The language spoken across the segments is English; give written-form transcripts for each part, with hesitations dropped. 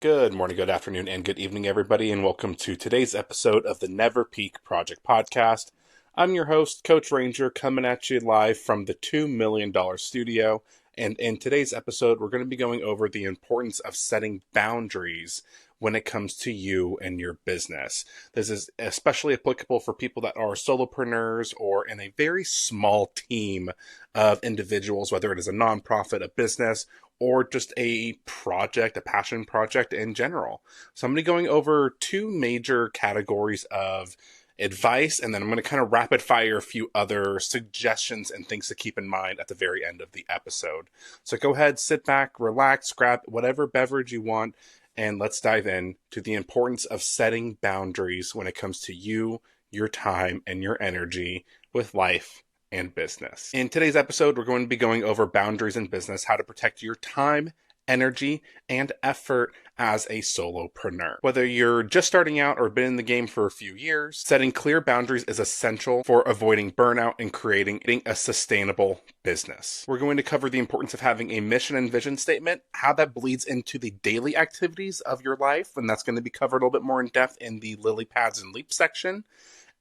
Good morning, good afternoon, and good evening, everybody, and welcome to today's episode of the NeverPeak Project Podcast. I'm your host, Coach Ranger, coming at you live from the $2 million studio. And in today's episode, we're going to be going over the importance of setting boundaries when it comes to you and your business. This is especially applicable for people that are solopreneurs or in a very small team of individuals, whether it is a nonprofit, a business, or just a project, a passion project in general. So I'm going to be going over two major categories of advice, and then I'm going to kind of rapid fire a few other suggestions and things to keep in mind at the very end of the episode. So go ahead, sit back, relax, grab whatever beverage you want, and let's dive in to the importance of setting boundaries when it comes to you, your time, and your energy with life and business. In today's episode, we're going to be going over boundaries in business, how to protect your time, energy, and effort as a solopreneur. Whether you're just starting out or been in the game for a few years, setting clear boundaries is essential for avoiding burnout and creating a sustainable business. We're going to cover the importance of having a mission and vision statement, how that bleeds into the daily activities of your life, and that's going to be covered a little bit more in depth in the lily pads and leap section.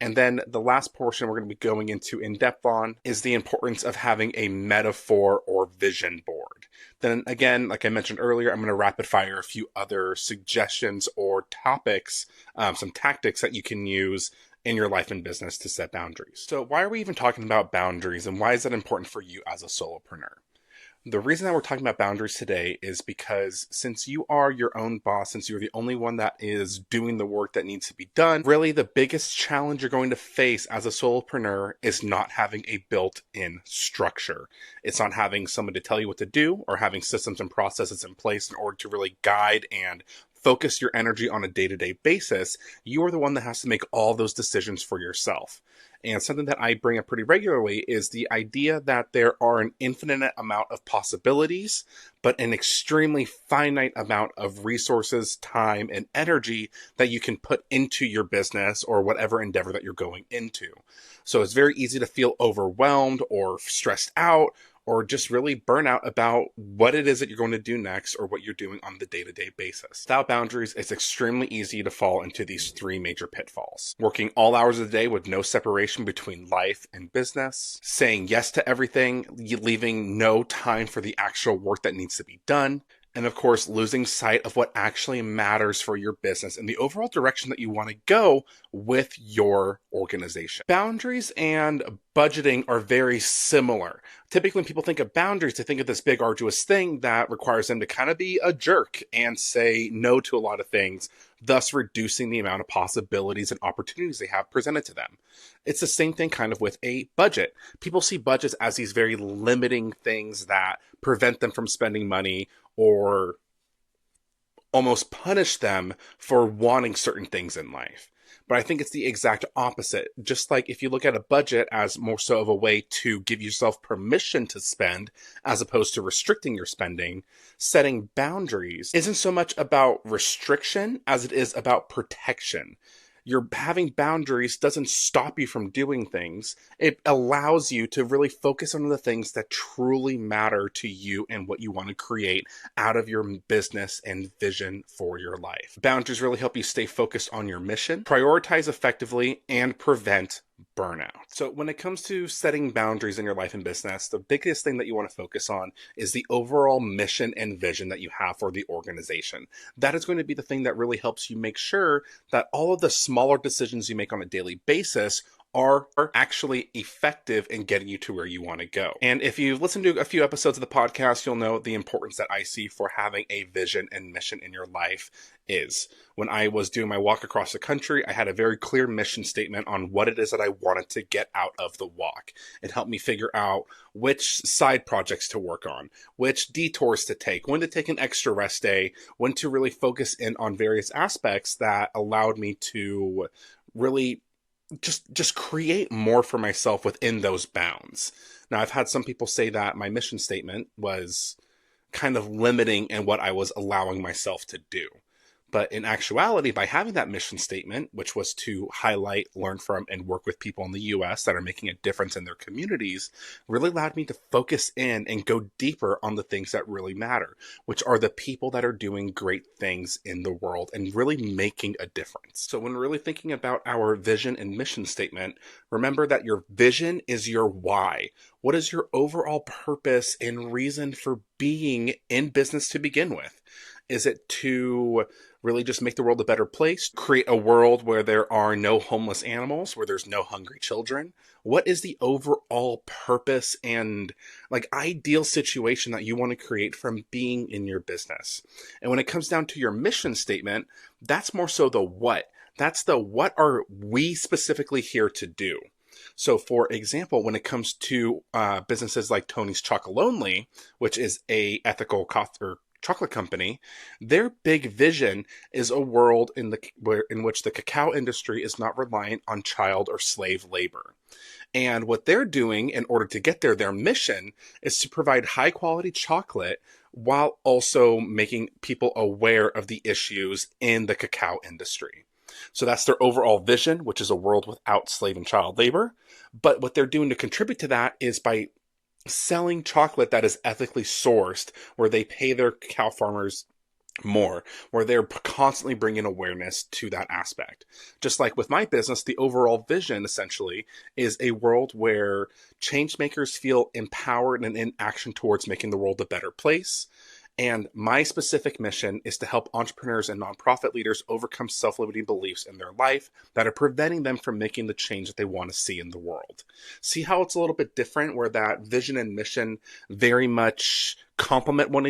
And then the last portion we're going to be going into in depth on is the importance of having a metaphor or vision board. Then again, like I mentioned earlier, I'm going to rapid fire a few other suggestions or topics, some tactics that you can use in your life and business to set boundaries. So why are we even talking about boundaries, and why is that important for you as a solopreneur? The reason that we're talking about boundaries today is because since you are your own boss, since you're the only one that is doing the work that needs to be done, really the biggest challenge you're going to face as a solopreneur is not having a built-in structure. It's not having someone to tell you what to do or having systems and processes in place in order to really guide and focus your energy on a day-to-day basis. You are the one that has to make all those decisions for yourself. And something that I bring up pretty regularly is the idea that there are an infinite amount of possibilities, but an extremely finite amount of resources, time, and energy that you can put into your business or whatever endeavor that you're going into. So it's very easy to feel overwhelmed or stressed out, or just really burn out about what it is that you're going to do next or what you're doing on the day-to-day basis. Without boundaries, it's extremely easy to fall into these three major pitfalls. Working all hours of the day with no separation between life and business, saying yes to everything, leaving no time for the actual work that needs to be done, and of course, losing sight of what actually matters for your business and the overall direction that you want to go with your organization. Boundaries and budgeting are very similar. Typically, when people think of boundaries, they think of this big, arduous thing that requires them to kind of be a jerk and say no to a lot of things, thus reducing the amount of possibilities and opportunities they have presented to them. It's the same thing kind of with a budget. People see budgets as these very limiting things that prevent them from spending money or almost punish them for wanting certain things in life. But I think it's the exact opposite. Just like if you look at a budget as more so of a way to give yourself permission to spend as opposed to restricting your spending, setting boundaries isn't so much about restriction as it is about protection. You're having boundaries doesn't stop you from doing things. It allows you to really focus on the things that truly matter to you and what you want to create out of your business and vision for your life. Boundaries really help you stay focused on your mission, prioritize effectively, and prevent burnout. So when it comes to setting boundaries in your life and business, the biggest thing that you want to focus on is the overall mission and vision that you have for the organization. That is going to be the thing that really helps you make sure that all of the smaller decisions you make on a daily basis are actually effective in getting you to where you want to go. And if you've listened to a few episodes of the podcast, you'll know the importance that I see for having a vision and mission in your life is. When I was doing my walk across the country, I had a very clear mission statement on what it is that I wanted to get out of the walk. It helped me figure out which side projects to work on, which detours to take, when to take an extra rest day, when to really focus in on various aspects that allowed me to really just create more for myself within those bounds. Now, I've had some people say that my mission statement was kind of limiting in what I was allowing myself to do. But in actuality, by having that mission statement, which was to highlight, learn from, and work with people in the US that are making a difference in their communities, really allowed me to focus in and go deeper on the things that really matter, which are the people that are doing great things in the world and really making a difference. So when we're really thinking about our vision and mission statement, remember that your vision is your why. What is your overall purpose and reason for being in business to begin with? Is it to really just make the world a better place, create a world where there are no homeless animals, where there's no hungry children? What is the overall purpose and ideal situation that you want to create from being in your business? And when it comes down to your mission statement, that's more so the what. That's the what are we specifically here to do? So, for example, when it comes to businesses like Tony's Chocolonely, which is a ethical chocolate company, their big vision is a world in which the cacao industry is not reliant on child or slave labor. And what they're doing in order to get there, their mission is to provide high quality chocolate while also making people aware of the issues in the cacao industry. So that's their overall vision, which is a world without slave and child labor. But what they're doing to contribute to that is by selling chocolate that is ethically sourced, where they pay their cacao farmers more, where they're constantly bringing awareness to that aspect. Just like with my business, the overall vision essentially is a world where change makers feel empowered and in action towards making the world a better place. And my specific mission is to help entrepreneurs and nonprofit leaders overcome self-limiting beliefs in their life that are preventing them from making the change that they want to see in the world. See how it's a little bit different, where that vision and mission very much complement one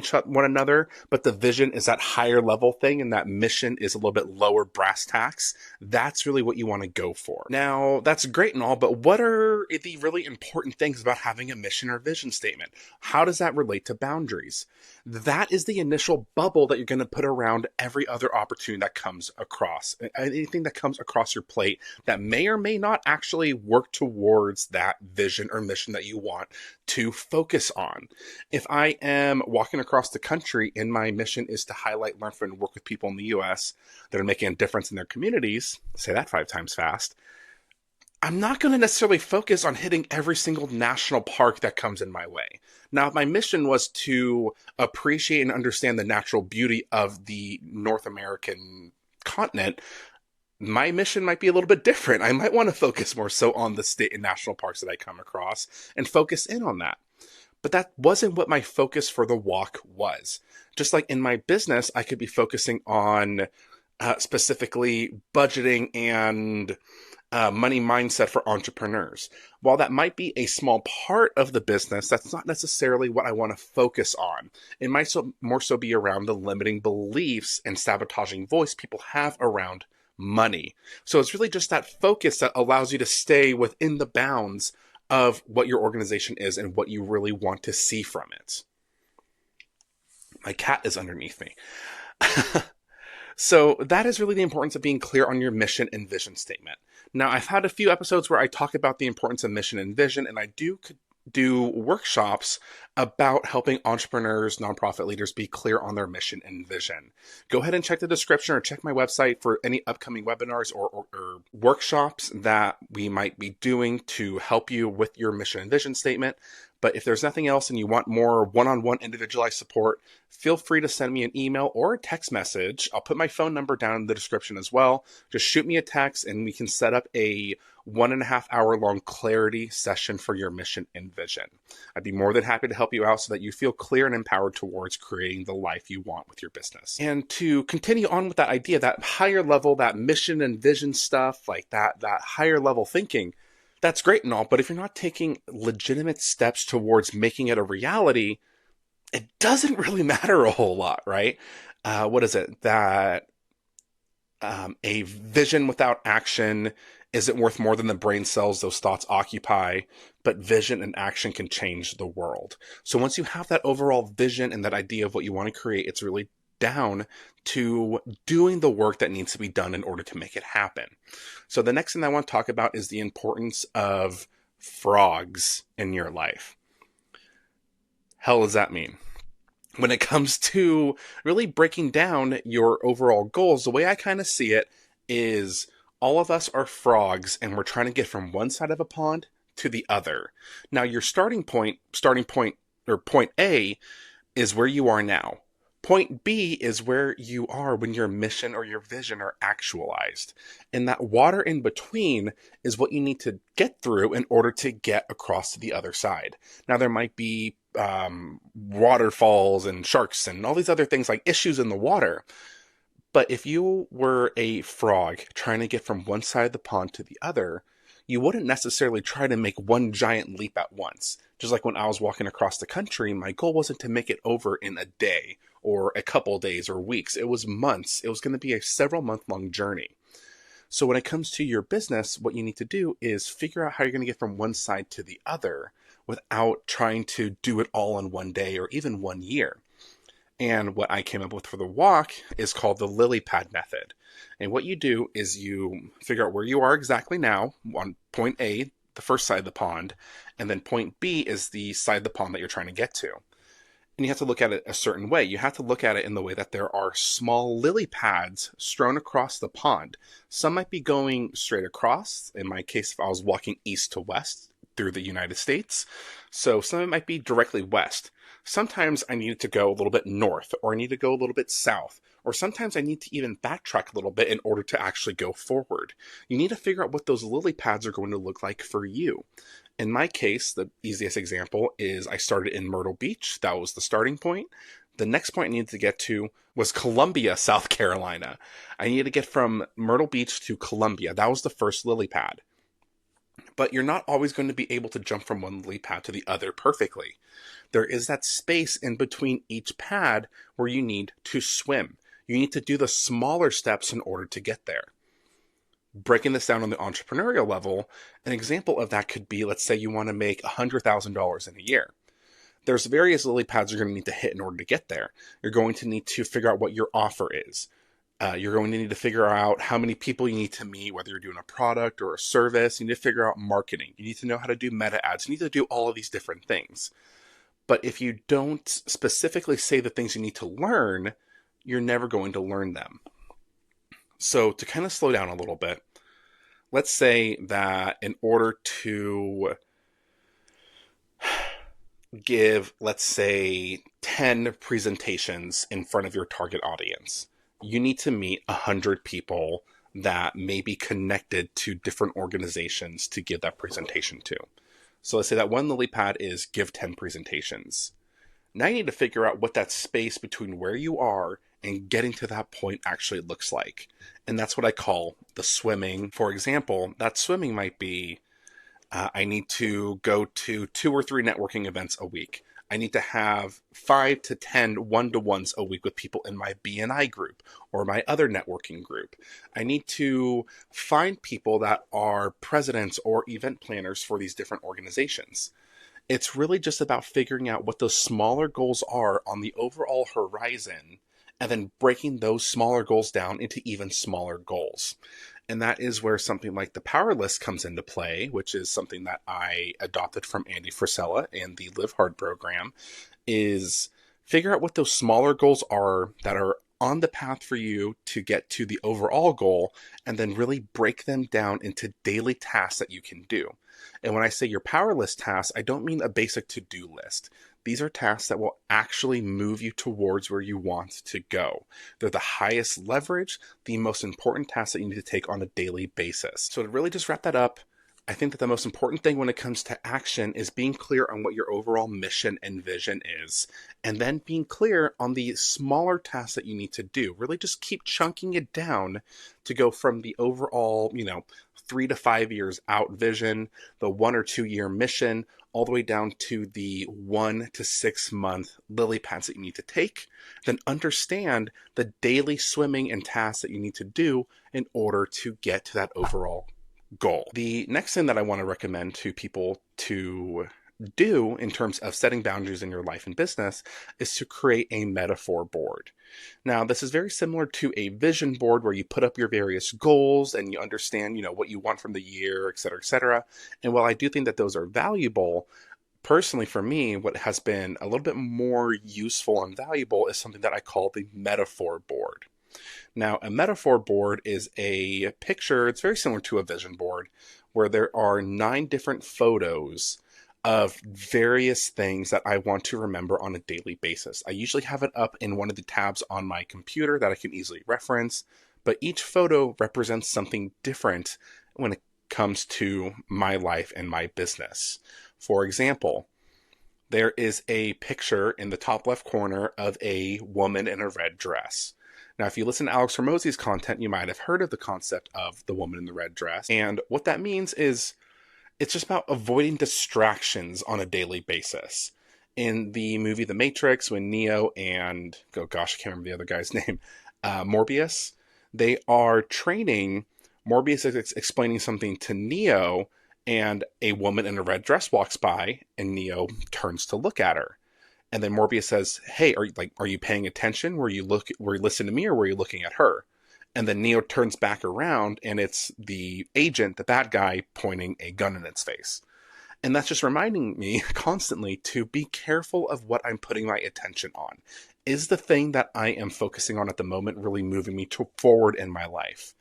another, but the vision is that higher level thing and that mission is a little bit lower brass tacks. That's really what you want to go for. Now, that's great and all, but what are the really important things about having a mission or vision statement? How does that relate to boundaries? That is the initial bubble that you're going to put around every other opportunity that comes across. Anything that comes across your plate that may or may not actually work towards that vision or mission that you want to focus on. If I am walking across the country and my mission is to highlight, learn from, and work with people in the US that are making a difference in their communities, say that 5 times fast, I'm not going to necessarily focus on hitting every single national park that comes in my way. Now, if my mission was to appreciate and understand the natural beauty of the North American continent, my mission might be a little bit different. I might want to focus more so on the state and national parks that I come across and focus in on that. But that wasn't what my focus for the walk was. Just like in my business, I could be focusing on specifically budgeting and money mindset for entrepreneurs. While that might be a small part of the business, that's not necessarily what I want to focus on. It might more so be around the limiting beliefs and sabotaging voice people have around money. So it's really just that focus that allows you to stay within the bounds of what your organization is and what you really want to see from it. My cat is underneath me. So that is really the importance of being clear on your mission and vision statement. Now, I've had a few episodes where I talk about the importance of mission and vision, and I do workshops about helping entrepreneurs, nonprofit leaders be clear on their mission and vision. Go ahead and check the description or check my website for any upcoming webinars or workshops that we might be doing to help you with your mission and vision statement. But if there's nothing else and you want more one-on-one individualized support, feel free to send me an email or a text message. I'll put my phone number down in the description as well. Just shoot me a text and we can set up a 1.5 hour long clarity session for your mission and vision. I'd be more than happy to help you out so that you feel clear and empowered towards creating the life you want with your business. And to continue on with that idea, that higher level, that mission and vision stuff, like that higher level thinking, that's great and all, but if you're not taking legitimate steps towards making it a reality, it doesn't really matter a whole lot, right? What is it? That a vision without action isn't worth more than the brain cells those thoughts occupy, but vision and action can change the world. So once you have that overall vision and that idea of what you want to create, it's really down to doing the work that needs to be done in order to make it happen. So the next thing I want to talk about is the importance of frogs in your life. Hell does that mean? when it comes to really breaking down your overall goals, the way I kind of see it is all of us are frogs and we're trying to get from one side of a pond to the other. Now, your starting point or point A is where you are now. Point B is where you are when your mission or your vision are actualized. And that water in between is what you need to get through in order to get across to the other side. Now, there might be waterfalls and sharks and all these other things like issues in the water. But if you were a frog trying to get from one side of the pond to the other, you wouldn't necessarily try to make one giant leap at once. Just like when I was walking across the country, my goal wasn't to make it over in a day or a couple days or weeks. It was months. It was going to be a several month-long journey. So when it comes to your business, what you need to do is figure out how you're going to get from one side to the other without trying to do it all in one day or even 1 year. And what I came up with for the walk is called the lily pad method. And what you do is you figure out where you are exactly now on point A, the first side of the pond, and then point B is the side of the pond that you're trying to get to. And you have to look at it a certain way. You have to look at it in the way that there are small lily pads strewn across the pond. Some might be going straight across. In my case, if I was walking east to west through the United States. So some of it might be directly west. Sometimes I need to go a little bit north, or I need to go a little bit south, or sometimes I need to even backtrack a little bit in order to actually go forward. You need to figure out what those lily pads are going to look like for you. In my case, the easiest example is I started in Myrtle Beach. That was the starting point. The next point I needed to get to was Columbia, South Carolina. I needed to get from Myrtle Beach to Columbia. That was the first lily pad. But you're not always going to be able to jump from one lily pad to the other perfectly. There is that space in between each pad where you need to swim. You need to do the smaller steps in order to get there. Breaking this down on the entrepreneurial level, an example of that could be, let's say you want to make $100,000 in a year. There's various lily pads you're going to need to hit in order to get there. You're going to need to figure out what your offer is. You're going to need to figure out how many people you need to meet, whether you're doing a product or a service. You need to figure out marketing. You need to know how to do meta ads. You need to do all of these different things. But if you don't specifically say the things you need to learn, you're never going to learn them. So to kind of slow down a little bit, let's say that in order to give, let's say, 10 presentations in front of your target audience, you need to meet 100 people that may be connected to different organizations to give that presentation to. So let's say that one lily pad is give 10 presentations. Now you need to figure out what that space between where you are and getting to that point actually looks like. And that's what I call the swimming. For example, that swimming might be, I need to go to 2 or 3 networking events a week. I need to have 5 to 10 one-to-ones a week with people in my BNI group or my other networking group. I need to find people that are presidents or event planners for these different organizations. It's really just about figuring out what those smaller goals are on the overall horizon and then breaking those smaller goals down into even smaller goals. And that is where something like the power list comes into play, which is something that I adopted from Andy Frisella and the Live Hard program, is figure out what those smaller goals are that are on the path for you to get to the overall goal, and then really break them down into daily tasks that you can do. And when I say your power list tasks, I don't mean a basic to-do list. These are tasks that will actually move you towards where you want to go. They're the highest leverage, the most important tasks that you need to take on a daily basis. So to really just wrap that up, I think that the most important thing when it comes to action is being clear on what your overall mission and vision is, and then being clear on the smaller tasks that you need to do. Really just keep chunking it down to go from the overall, 3 to 5 years out vision, the 1 or 2 year mission, all the way down to the 1 to 6 month lily pads that you need to take. Then understand the daily swimming and tasks that you need to do in order to get to that overall goal. The next thing that I want to recommend to people to do in terms of setting boundaries in your life and business is to create a metaphor board. Now, this is very similar to a vision board where you put up your various goals and you understand, what you want from the year, et cetera, et cetera. And while I do think that those are valuable, Personally, for me, what has been a little bit more useful and valuable is something that I call the metaphor board. Now, a metaphor board is a picture, it's very similar to a vision board, where there are 9 different photos of various things that I want to remember on a daily basis. I usually have it up in one of the tabs on my computer that I can easily reference, but each photo represents something different when it comes to my life and my business. For example, there is a picture in the top left corner of a woman in a red dress. Now, if you listen to Alex Hormozi's content, you might have heard of the concept of the woman in the red dress. And what that means is it's just about avoiding distractions on a daily basis. In the movie The Matrix, when Neo and, oh gosh, I can't remember the other guy's name, Morbius, they are training. Morbius is explaining something to Neo, and a woman in a red dress walks by, and Neo turns to look at her. And then Morbius says, "Hey, are you paying attention? Were you listening to me, or were you looking at her?" And then Neo turns back around, and it's the agent, the bad guy, pointing a gun in its face. And that's just reminding me constantly to be careful of what I'm putting my attention on. Is the thing that I am focusing on at the moment really moving me forward in my life?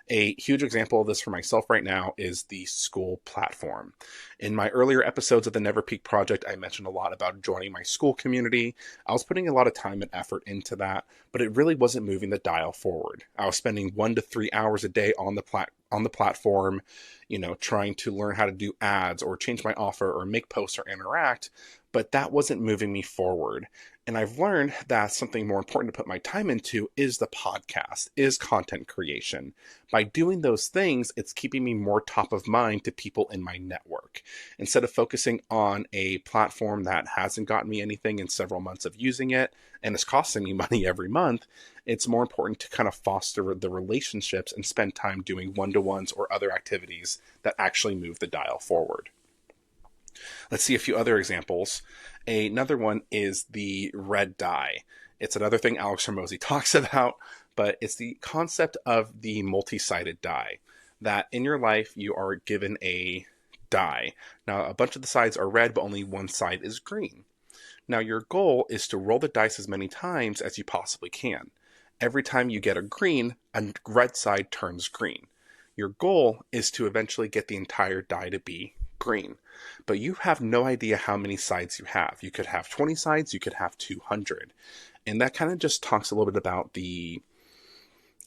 A huge example of this for myself right now is the school platform. In my earlier episodes of the NeverPeak Project, I mentioned a lot about joining my school community. I was putting a lot of time and effort into that, but it really wasn't moving the dial forward. I was spending 1 to 3 hours a day on the platform, trying to learn how to do ads or change my offer or make posts or interact, but that wasn't moving me forward. And I've learned that something more important to put my time into is the podcast, is content creation. By doing those things, it's keeping me more top of mind to people in my network. Instead of focusing on a platform that hasn't gotten me anything in several months of using it and is costing me money every month, it's more important to kind of foster the relationships and spend time doing one-to-ones or other activities that actually move the dial forward. Let's see a few other examples. Another one is the red dye. It's another thing Alex Hormozi talks about, but it's the concept of the multi-sided die. That in your life, you are given a die. Now, a bunch of the sides are red, but only one side is green. Now, your goal is to roll the dice as many times as you possibly can. Every time you get a green, a red side turns green. Your goal is to eventually get the entire die to be green. But you have no idea how many sides you have. You could have 20 sides, you could have 200. And that kind of just talks a little bit about the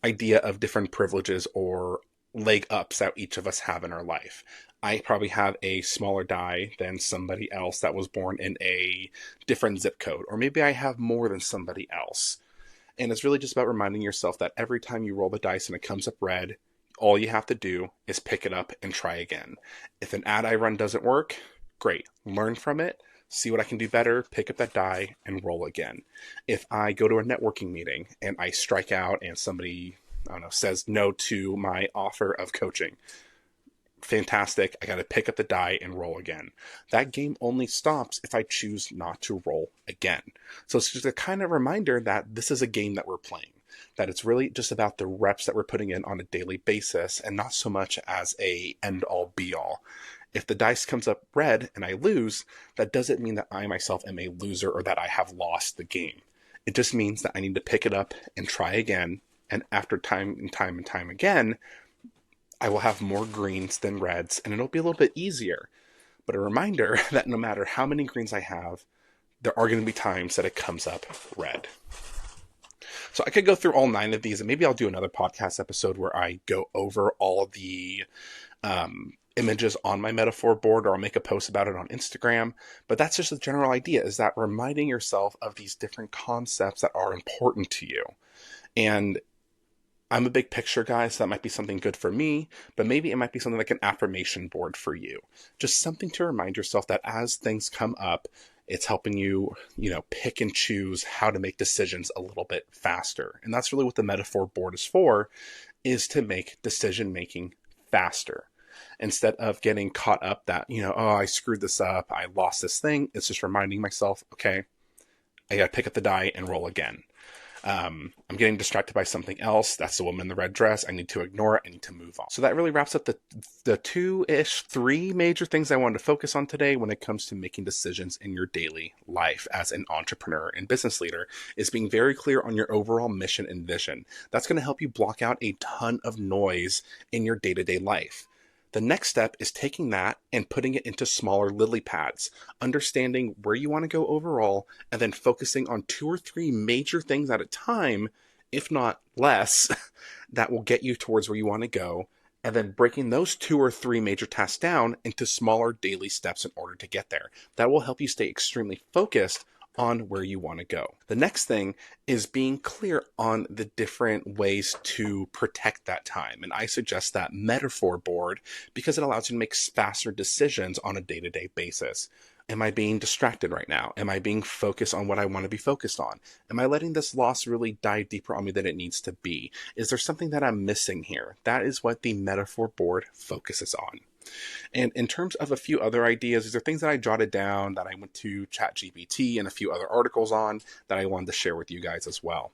idea of different privileges or leg ups that each of us have in our life. I probably have a smaller die than somebody else that was born in a different zip code, or maybe I have more than somebody else. And it's really just about reminding yourself that every time you roll the dice and it comes up red, all you have to do is pick it up and try again. If an ad I run doesn't work, great. Learn from it, see what I can do better, pick up that die, and roll again. If I go to a networking meeting and I strike out and somebody, says no to my offer of coaching, fantastic. I got to pick up the die and roll again. That game only stops if I choose not to roll again. So it's just a kind of reminder that this is a game that we're playing. That it's really just about the reps that we're putting in on a daily basis and not so much as a end-all be-all. If the dice comes up red and I lose, that doesn't mean that I myself am a loser or that I have lost the game. It just means that I need to pick it up and try again, and after time and time again, I will have more greens than reds, and it'll be a little bit easier. But a reminder that no matter how many greens I have, there are going to be times that it comes up red. So I could go through all 9 of these, and maybe I'll do another podcast episode where I go over all the images on my metaphor board, or I'll make a post about it on Instagram. But that's just the general idea, is that reminding yourself of these different concepts that are important to you. And I'm a big picture guy, so that might be something good for me, but maybe it might be something like an affirmation board for you. Just something to remind yourself that as things come up, it's helping you, pick and choose how to make decisions a little bit faster. And that's really what the metaphor board is for, is to make decision making faster. Instead of getting caught up that, I screwed this up, I lost this thing, it's just reminding myself, okay, I got to pick up the die and roll again. I'm getting distracted by something else. That's the woman in the red dress. I need to ignore it. I need to move on. So that really wraps up the three major things I wanted to focus on today when it comes to making decisions in your daily life as an entrepreneur and business leader, is being very clear on your overall mission and vision. That's going to help you block out a ton of noise in your day-to-day life. The next step is taking that and putting it into smaller lily pads, understanding where you want to go overall, and then focusing on 2 or 3 major things at a time, if not less, that will get you towards where you want to go, and then breaking those 2 or 3 major tasks down into smaller daily steps in order to get there. That will help you stay extremely focused on where you want to go. The next thing is being clear on the different ways to protect that time. And I suggest that metaphor board because it allows you to make faster decisions on a day-to-day basis. Am I being distracted right now? Am I being focused on what I want to be focused on? Am I letting this loss really dive deeper on me than it needs to be? Is there something that I'm missing here? That is what the metaphor board focuses on. And in terms of a few other ideas, these are things that I jotted down that I went to ChatGPT and a few other articles on that I wanted to share with you guys as well.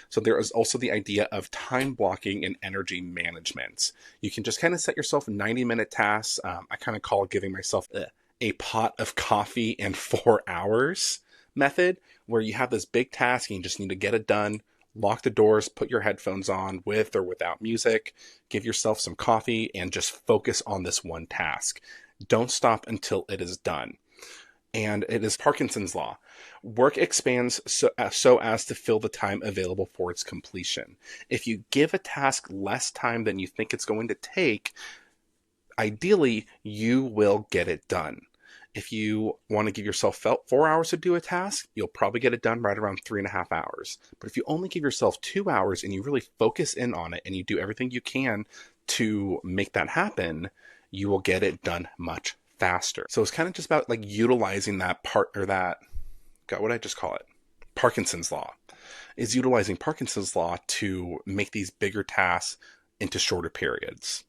So there is also the idea of time blocking and energy management. You can just kind of set yourself 90-minute tasks. I kind of call giving myself a pot of coffee and 4 hours method, where you have this big task and you just need to get it done. Lock the doors, put your headphones on with or without music, give yourself some coffee, and just focus on this one task. Don't stop until it is done. And it is Parkinson's law. Work expands so as to fill the time available for its completion. If you give a task less time than you think it's going to take, ideally, you will get it done. If you want to give yourself 4 hours to do a task, you'll probably get it done right around 3.5 hours. But if you only give yourself 2 hours and you really focus in on it and you do everything you can to make that happen, you will get it done much faster. So it's kind of just about like utilizing that what did I just call it? Parkinson's law. Is utilizing Parkinson's law to make these bigger tasks into shorter periods.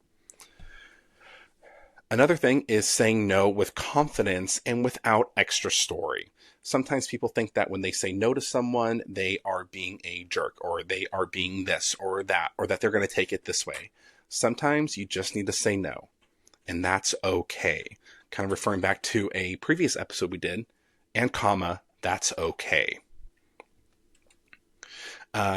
Another thing is saying no with confidence and without extra story. Sometimes people think that when they say no to someone, they are being a jerk, or they are being this or that, or that they're going to take it this way. Sometimes you just need to say no, and that's okay. Kind of referring back to a previous episode we did, and comma, that's okay.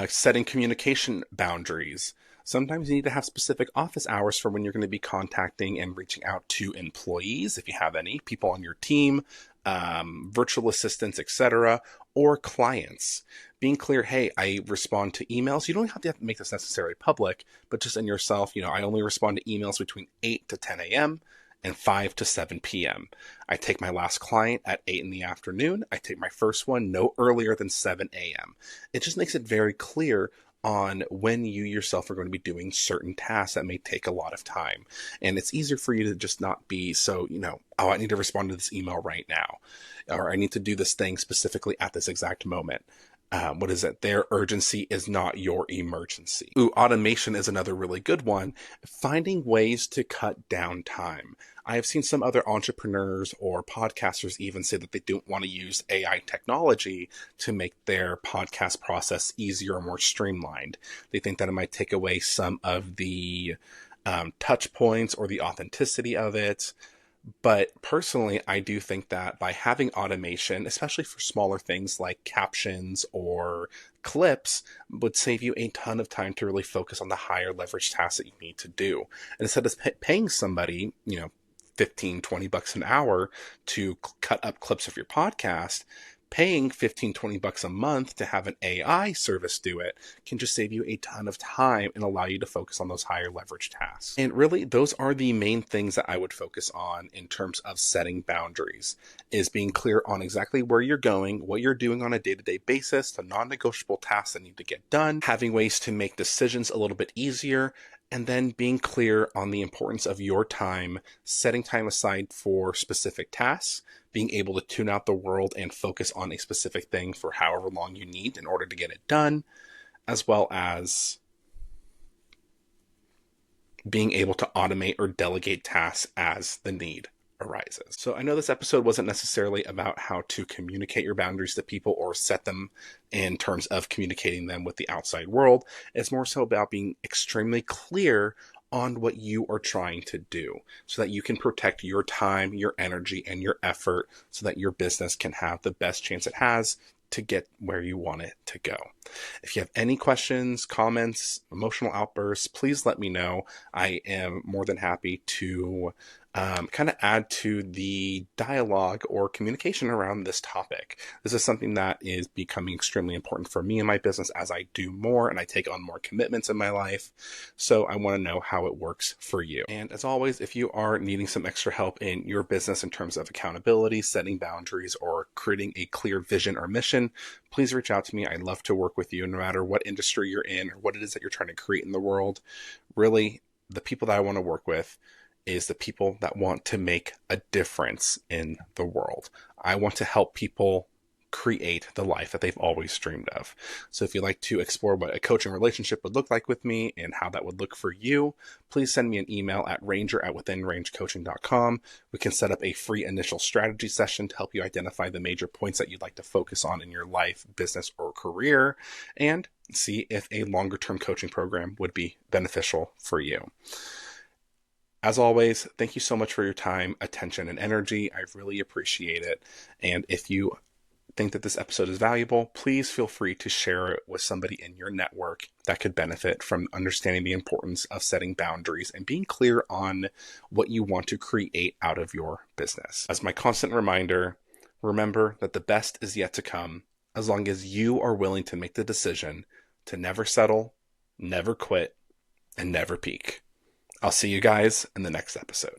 Setting communication boundaries. Sometimes you need to have specific office hours for when you're going to be contacting and reaching out to employees, if you have any, people on your team, virtual assistants, etc., or clients. Being clear, hey, I respond to emails. You don't have to make this necessarily public, but just in yourself, I only respond to emails between 8 to 10 a.m. and 5 to 7 p.m. I take my last client at 8 in the afternoon. I take my first one no earlier than 7 a.m. It just makes it very clear on when you yourself are going to be doing certain tasks that may take a lot of time. And it's easier for you to just not be so, I need to respond to this email right now, or I need to do this thing specifically at this exact moment. Their urgency is not your emergency. Automation is another really good one. Finding ways to cut down time. I have seen some other entrepreneurs or podcasters even say that they don't want to use AI technology to make their podcast process easier or more streamlined. They think that it might take away some of the touch points or the authenticity of it. But personally, I do think that by having automation, especially for smaller things like captions or clips, would save you a ton of time to really focus on the higher leverage tasks that you need to do. And instead of paying somebody, $15-20 an hour to cut up clips of your podcast, paying $15-20 a month to have an AI service do it can just save you a ton of time and allow you to focus on those higher leverage tasks. And really, those are the main things that I would focus on in terms of setting boundaries, is being clear on exactly where you're going, what you're doing on a day-to-day basis, the non-negotiable tasks that need to get done, having ways to make decisions a little bit easier, and then being clear on the importance of your time, setting time aside for specific tasks, being able to tune out the world and focus on a specific thing for however long you need in order to get it done, as well as being able to automate or delegate tasks as the need arises. So I know this episode wasn't necessarily about how to communicate your boundaries to people or set them in terms of communicating them with the outside world. It's more so about being extremely clear on what you are trying to do so that you can protect your time, your energy, and your effort so that your business can have the best chance it has to get where you want it to go. If you have any questions, comments, emotional outbursts, please let me know. I am more than happy to kind of add to the dialogue or communication around this topic. This is something that is becoming extremely important for me in my business as I do more and I take on more commitments in my life. So I want to know how it works for you. And as always, if you are needing some extra help in your business in terms of accountability, setting boundaries, or creating a clear vision or mission, please reach out to me. I'd love to work with you no matter what industry you're in or what it is that you're trying to create in the world. Really, the people that I want to work with is the people that want to make a difference in the world. I want to help people create the life that they've always dreamed of. So if you'd like to explore what a coaching relationship would look like with me and how that would look for you, please send me an email at ranger@withinrangecoaching.com. We can set up a free initial strategy session to help you identify the major points that you'd like to focus on in your life, business, or career, and see if a longer-term coaching program would be beneficial for you. As always, thank you so much for your time, attention, and energy. I really appreciate it. And if you think that this episode is valuable, please feel free to share it with somebody in your network that could benefit from understanding the importance of setting boundaries and being clear on what you want to create out of your business. As my constant reminder, remember that the best is yet to come as long as you are willing to make the decision to never settle, never quit, and never peak. I'll see you guys in the next episode.